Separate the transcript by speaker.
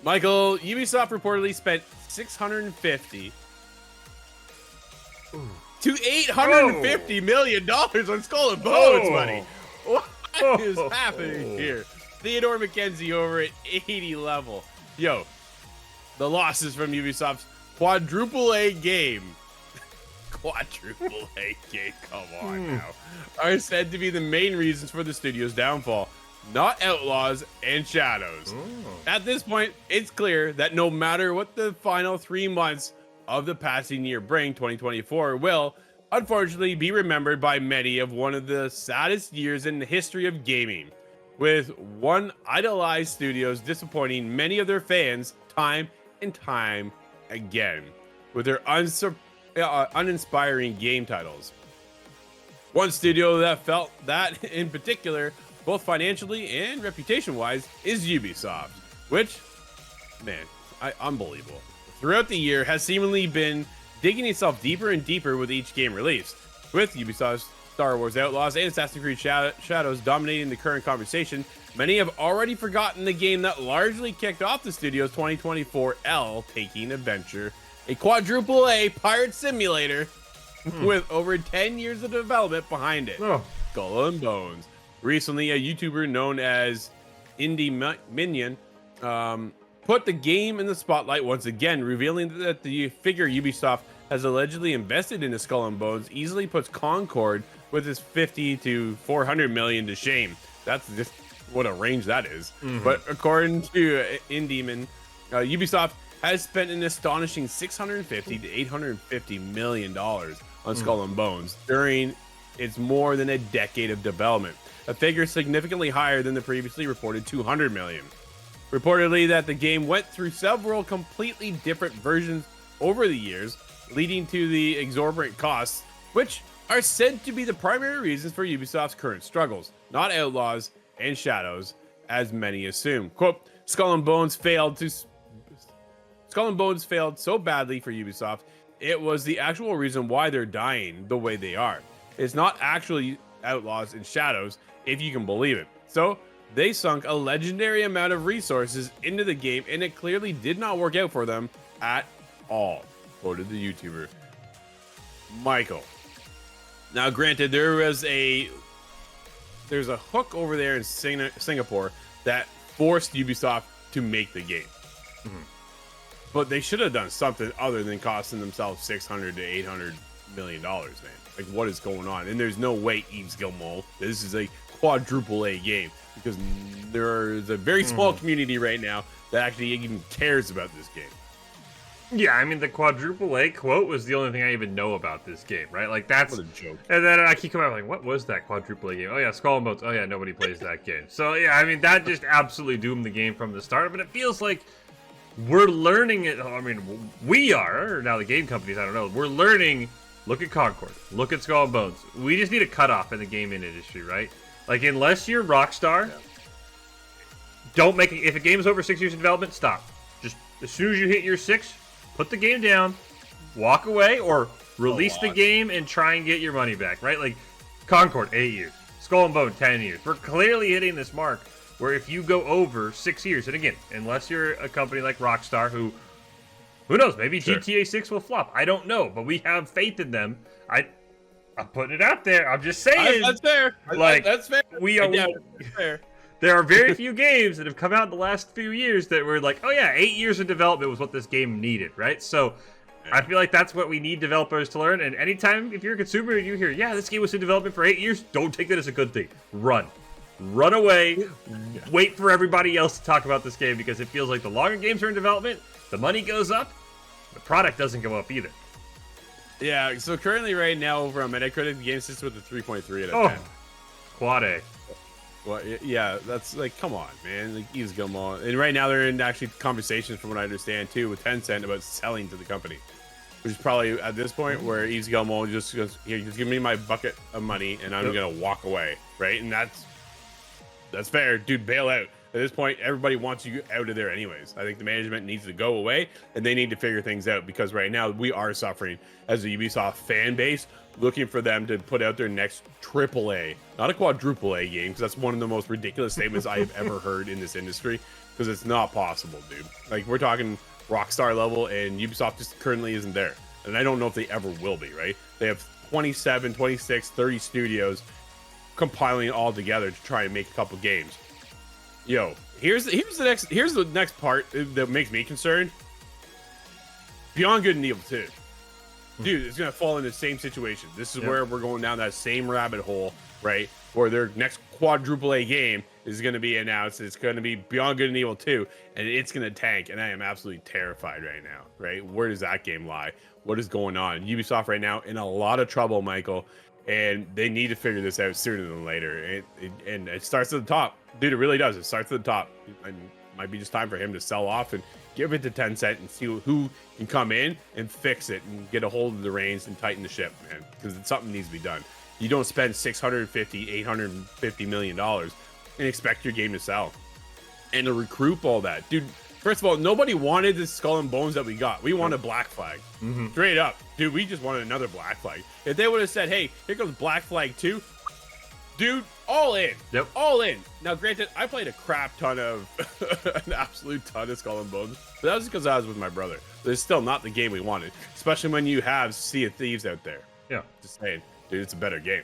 Speaker 1: Michael, Ubisoft reportedly spent $650 to $850 million on Skull and Bones, buddy. What is happening here? Theodore McKenzie over at 80 level. Yo, the losses from Ubisoft's quadruple A game. Quadruple A game, come on now. Are said to be the main reasons for the studio's downfall, not Outlaws and Shadows. At this point, it's clear that no matter what the final 3 months of the passing year bring, 2024 will, unfortunately, be remembered by many of one of the saddest years in the history of gaming, with one idolized studios disappointing many of their fans time and time again with their uninspiring game titles. One studio that felt that in particular, both financially and reputation-wise, is Ubisoft, which, man, unbelievable. Throughout the year has seemingly been digging itself deeper and deeper with each game released, with Ubisoft's Star Wars Outlaws and Assassin's Creed Shadows dominating the current conversation. Many have already forgotten the game that largely kicked off the studio's 2024 L-taking adventure, a quadruple A pirate simulator with over 10 years of development behind it. Skull and Bones. Recently, a YouTuber known as Indie Minion put the game in the spotlight once again, revealing that the figure Ubisoft has allegedly invested in the Skull and Bones easily puts Concord with his 50 to 400 million to shame. That's just what a range that is. But according to Indie, Ubisoft has spent an astonishing 650 to 850 million dollars on Skull and Bones during its more than a decade of development, a figure significantly higher than the previously reported 200 million. Reportedly that the game went through several completely different versions over the years, leading to the exorbitant costs, which are said to be the primary reasons for Ubisoft's current struggles, not Outlaws and Shadows, as many assume. Quote, Skull and Bones failed so badly for Ubisoft, it was the actual reason why they're dying the way they are. It's not actually Outlaws and Shadows, if you can believe it. So they sunk a legendary amount of resources into the game, and it clearly did not work out for them at all, quoted the YouTuber. Michael. Now, granted, there's a hook over there in Singapore that forced Ubisoft to make the game. But they should have done something other than costing themselves $600 to $800 million, man. Like, what is going on? And there's no way, Yves Guillemot, this is a quadruple A game, because there's a very small community right now that actually even cares about this game.
Speaker 2: Yeah, I mean, the quadruple A quote was the only thing I even know about this game, right? Like, that's...
Speaker 1: What a joke.
Speaker 2: And then I keep coming out like, what was that quadruple A game? Oh, yeah, Skull and Bones. Oh, yeah, nobody plays that game. So, yeah, I mean, that just absolutely doomed the game from the start. But it feels like we're learning it. I mean, we are, or now the game companies, I don't know. We're learning, look at Concord, look at Skull and Bones. We just need a cutoff in the gaming industry, right? Like, unless you're Rockstar, don't make it. If a game is over 6 years of development, stop. Just as soon as you hit year 6, put the game down, walk away, or release the game and try and get your money back, right? Like, Concord, 8 years. Skull and Bone, 10 years. We're clearly hitting this mark where if you go over 6 years, and again, unless you're a company like Rockstar who knows, maybe GTA 6 will flop. I don't know, but we have faith in them. I'm putting it out there. I'm just saying.
Speaker 1: That's fair.
Speaker 2: Like,
Speaker 1: that's fair.
Speaker 2: That's
Speaker 1: fair.
Speaker 2: There are very few games that have come out in the last few years that were like, oh yeah, 8 years of development was what this game needed, right? So I feel like that's what we need developers to learn. And anytime, if you're a consumer and you hear, yeah, this game was in development for 8 years, don't take that as a good thing. Run away, wait for everybody else to talk about this game, because it feels like the longer games are in development, the money goes up, the product doesn't go up either.
Speaker 1: Yeah, so currently right now over on Metacritic, the game sits with a 3.3 out of 10.
Speaker 2: Quad A.
Speaker 1: Well, yeah, that's like, come on, man. Like, Yves Guillemot. And right now they're in actually conversations, from what I understand, too, with Tencent about selling to the company. Which is probably at this point where Yves Guillemot just goes, here, just give me my bucket of money and I'm going to walk away, right? And that's fair. Dude, bail out. At this point, everybody wants you out of there anyways. I think the management needs to go away, and they need to figure things out, because right now we are suffering as a Ubisoft fan base, looking for them to put out their next AAA, not a quadruple A game, because that's one of the most ridiculous statements I have ever heard in this industry. because it's not possible, dude. Like, we're talking Rockstar level, and Ubisoft just currently isn't there. And I don't know if they ever will be, right? They have 27, 26, 30 studios compiling it all together to try and make a couple games. Yo, here's the next part that makes me concerned. Beyond Good and Evil 2. Dude, it's gonna fall in the same situation. This is where we're going down that same rabbit hole, right? Where their next quadruple A game is gonna be announced. It's gonna be Beyond Good and Evil 2, and it's gonna tank. And I am absolutely terrified right now, right? Where does that game lie? What is going on? Ubisoft right now in a lot of trouble, Michael, and they need to figure this out sooner than later. And it starts at the top, dude. It really does. It starts at the top. It might be just time for him to sell off and give it to Tencent and see who can come in and fix it and get a hold of the reins and tighten the ship, man, because something needs to be done. You don't spend $650 million and expect your game to sell and to recoup all that, dude. First of all, nobody wanted this Skull and Bones that we got. We wanted Black Flag. Straight up, dude. We just wanted another Black Flag. If they would have said, hey, here comes Black Flag 2, dude, all in.
Speaker 2: Yep.
Speaker 1: All in. Now, granted, I played a crap ton of, an absolute ton of Skull and Bones, but that was because I was with my brother. But it's still not the game we wanted, especially when you have Sea of Thieves out there.
Speaker 2: Yeah.
Speaker 1: Just saying, dude, it's a better game.